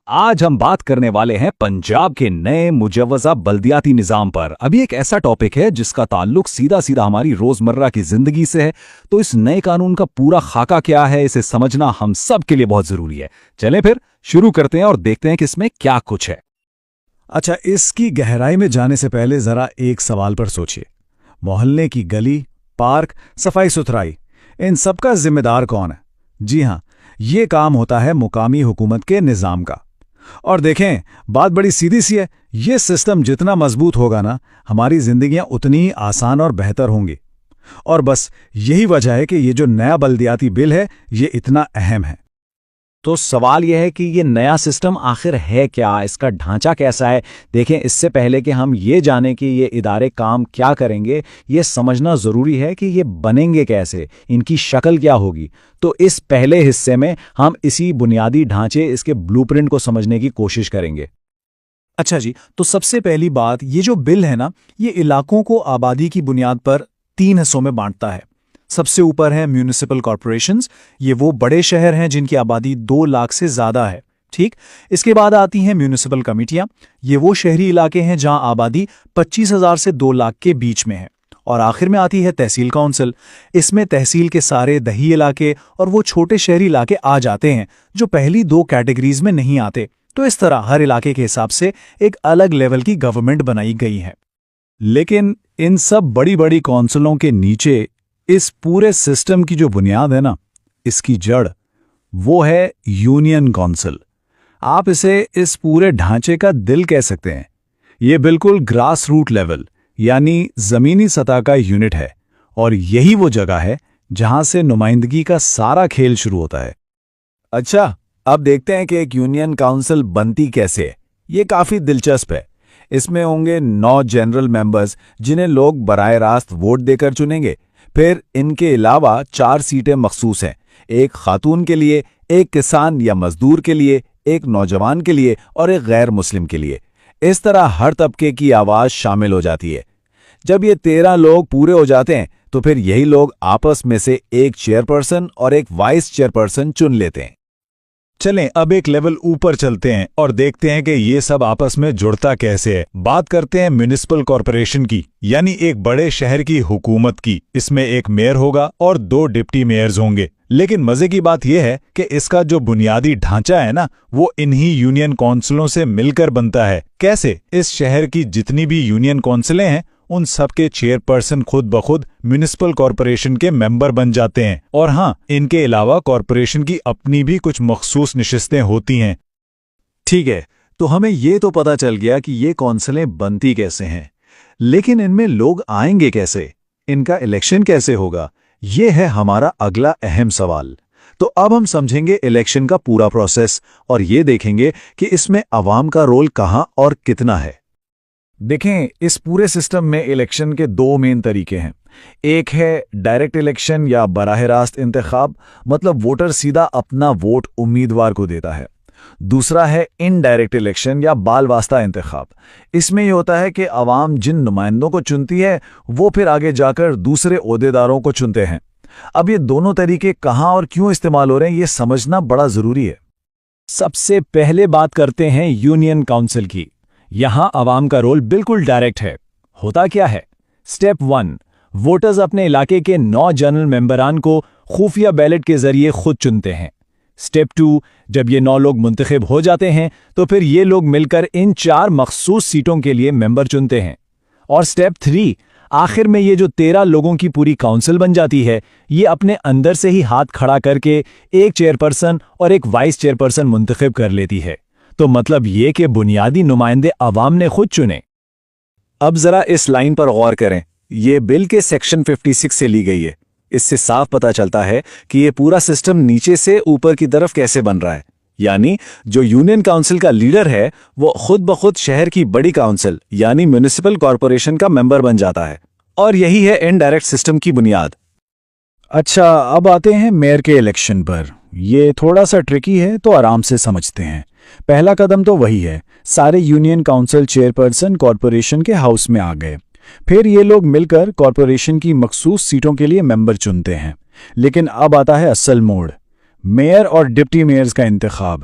آج ہم بات کرنے والے ہیں پنجاب کے نئے مجوزہ بلدیاتی نظام پر۔ ابھی ایک ایسا ٹاپک ہے جس کا تعلق سیدھا سیدھا ہماری روزمرہ کی زندگی سے ہے، تو اس نئے قانون کا پورا خاکہ کیا ہے اسے سمجھنا ہم سب کے لیے بہت ضروری ہے۔ چلیں پھر شروع کرتے ہیں اور دیکھتے ہیں کہ اس میں کیا کچھ ہے۔ اچھا، اس کی گہرائی میں جانے سے پہلے ذرا ایک سوال پر سوچئے۔ محلے کی گلی، پارک، صفائی ستھرائی، ان سب کا ذمہ دار کون ہے؟ جی ہاں، یہ کام ہوتا ہے مقامی حکومت کے نظام کا۔ اور دیکھیں، بات بڑی سیدھی سی ہے، یہ سسٹم جتنا مضبوط ہوگا نا، ہماری زندگیاں اتنی ہی آسان اور بہتر ہوں گی۔ اور بس یہی وجہ ہے کہ یہ جو نیا بلدیاتی بل ہے، یہ اتنا اہم ہے۔ تو سوال یہ ہے کہ یہ نیا سسٹم آخر ہے کیا، اس کا ڈھانچہ کیسا ہے؟ دیکھیں، اس سے پہلے کہ ہم یہ جانیں کہ یہ ادارے کام کیا کریں گے، یہ سمجھنا ضروری ہے کہ یہ بنیں گے کیسے، ان کی شکل کیا ہوگی۔ تو اس پہلے حصے میں ہم اسی بنیادی ڈھانچے، اس کے بلو پرنٹ کو سمجھنے کی کوشش کریں گے۔ اچھا جی، تو سب سے پہلی بات، یہ جو بل ہے نا، یہ علاقوں کو آبادی کی بنیاد پر 3 حصوں میں بانٹتا ہے۔ سب سے اوپر ہے میونسپل کارپوریشنز، یہ وہ بڑے شہر ہیں جن کی آبادی 2 لاکھ سے زیادہ ہے، ٹھیک۔ اس کے بعد آتی ہیں میونسپل کمیٹیاں، یہ وہ شہری علاقے ہیں جہاں آبادی 25,000 سے 2 لاکھ کے بیچ میں ہے۔ اور آخر میں آتی ہے تحصیل کونسل، اس میں تحصیل کے سارے دیہی علاقے اور وہ چھوٹے شہری علاقے آ جاتے ہیں جو پہلی 2 کیٹیگریز میں نہیں آتے۔ تو اس طرح ہر علاقے کے حساب سے ایک الگ لیول کی گورنمنٹ بنائی گئی ہے۔ لیکن ان سب بڑی بڑی کونسلوں کے نیچے اس پورے سسٹم کی جو بنیاد ہے نا، اس کی جڑ، وہ ہے یونین کونسل۔ آپ اسے اس پورے ڈھانچے کا دل کہہ سکتے ہیں۔ یہ بالکل گراس روٹ لیول، یعنی زمینی سطح کا یونٹ ہے، اور یہی وہ جگہ ہے جہاں سے نمائندگی کا سارا کھیل شروع ہوتا ہے۔ اچھا، اب دیکھتے ہیں کہ ایک یونین کونسل بنتی کیسے ہے۔ یہ کافی دلچسپ ہے۔ اس میں ہوں گے 9 جنرل ممبرز جنہیں لوگ براہ راست ووٹ دے کر چنیں گے۔ پھر ان کے علاوہ 4 سیٹیں مخصوص ہیں، ایک خاتون کے لیے، ایک کسان یا مزدور کے لیے، ایک نوجوان کے لیے اور ایک غیر مسلم کے لیے۔ اس طرح ہر طبقے کی آواز شامل ہو جاتی ہے۔ جب یہ 13 لوگ پورے ہو جاتے ہیں تو پھر یہی لوگ آپس میں سے ایک چیئرپرسن اور ایک وائس چیئرپرسن چن لیتے ہیں۔ چلیں اب ایک لیول اوپر چلتے ہیں اور دیکھتے ہیں کہ یہ سب آپس میں جڑتا کیسے ہے۔ بات کرتے ہیں میونسپل کارپوریشن کی، یعنی ایک بڑے شہر کی حکومت کی۔ اس میں ایک میئر ہوگا اور 2 ڈپٹی میئرز ہوں گے۔ لیکن مزے کی بات یہ ہے کہ اس کا جو بنیادی ڈھانچہ ہے نا، وہ انہی یونین کونسلوں سے مل کر بنتا ہے۔ کیسے؟ اس شہر کی جتنی بھی یونین کونسلیں ہیں، ان سب کے چیئرپرسن خود بخود میونسپل کارپوریشن کے ممبر بن جاتے ہیں۔ اور ہاں، ان کے علاوہ کارپوریشن کی اپنی بھی کچھ مخصوص نشستیں ہوتی ہیں۔ ٹھیک ہے، تو ہمیں یہ تو پتا چل گیا کہ یہ کونسلیں بنتی کیسے ہیں، لیکن ان میں لوگ آئیں گے کیسے؟ ان کا الیکشن کیسے ہوگا؟ یہ ہے ہمارا اگلا اہم سوال۔ تو اب ہم سمجھیں گے الیکشن کا پورا پروسیس، اور یہ دیکھیں گے کہ اس میں عوام کا رول کہاں اور کتنا ہے۔ دیکھیں، اس پورے سسٹم میں الیکشن کے 2 مین طریقے ہیں۔ ایک ہے ڈائریکٹ الیکشن یا براہ راست انتخاب، مطلب ووٹر سیدھا اپنا ووٹ امیدوار کو دیتا ہے۔ دوسرا ہے انڈائریکٹ الیکشن یا بال واسطہ انتخاب۔ اس میں یہ ہوتا ہے کہ عوام جن نمائندوں کو چنتی ہے، وہ پھر آگے جا کر دوسرے عہدیداروں کو چنتے ہیں۔ اب یہ دونوں طریقے کہاں اور کیوں استعمال ہو رہے ہیں، یہ سمجھنا بڑا ضروری ہے۔ سب سے پہلے بات کرتے ہیں یونین کونسل کی۔ یہاں عوام کا رول بالکل ڈائریکٹ ہے۔ ہوتا کیا ہے؟ سٹیپ 1، ووٹرز اپنے علاقے کے 9 جنرل ممبران کو خفیہ بیلٹ کے ذریعے خود چنتے ہیں۔ سٹیپ 2، جب یہ 9 لوگ منتخب ہو جاتے ہیں تو پھر یہ لوگ مل کر ان 4 مخصوص سیٹوں کے لیے ممبر چنتے ہیں۔ اور سٹیپ 3، آخر میں یہ جو 13 لوگوں کی پوری کونسل بن جاتی ہے، یہ اپنے اندر سے ہی ہاتھ کھڑا کر کے ایک چیئرپرسن اور ایک وائس چیئرپرسن منتخب کر لیتی ہے۔ تو مطلب یہ کہ بنیادی نمائندے عوام نے خود چنے۔ اب ذرا اس لائن پر غور کریں، یہ بل کے سیکشن 56 سے لی گئی ہے۔ اس سے صاف پتہ چلتا ہے کہ یہ پورا سسٹم نیچے سے اوپر کی طرف کیسے بن رہا ہے۔ یعنی جو یونین کونسل کا لیڈر ہے، وہ خود بخود شہر کی بڑی کونسل یعنی میونسپل کارپوریشن کا ممبر بن جاتا ہے، اور یہی ہے انڈائریکٹ سسٹم کی بنیاد۔ اچھا، اب آتے ہیں میئر کے الیکشن پر۔ یہ تھوڑا سا ٹرکی ہے، تو آرام سے سمجھتے ہیں۔ پہلا قدم تو وہی ہے، سارے یونین کونسل چیئرپرسن کارپوریشن کے ہاؤس میں آ گئے۔ پھر یہ لوگ مل کر کارپوریشن کی مخصوص سیٹوں کے لیے ممبر چنتے ہیں۔ لیکن اب آتا ہے اصل موڑ، میئر اور ڈپٹی میئرز کا انتخاب۔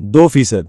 2%,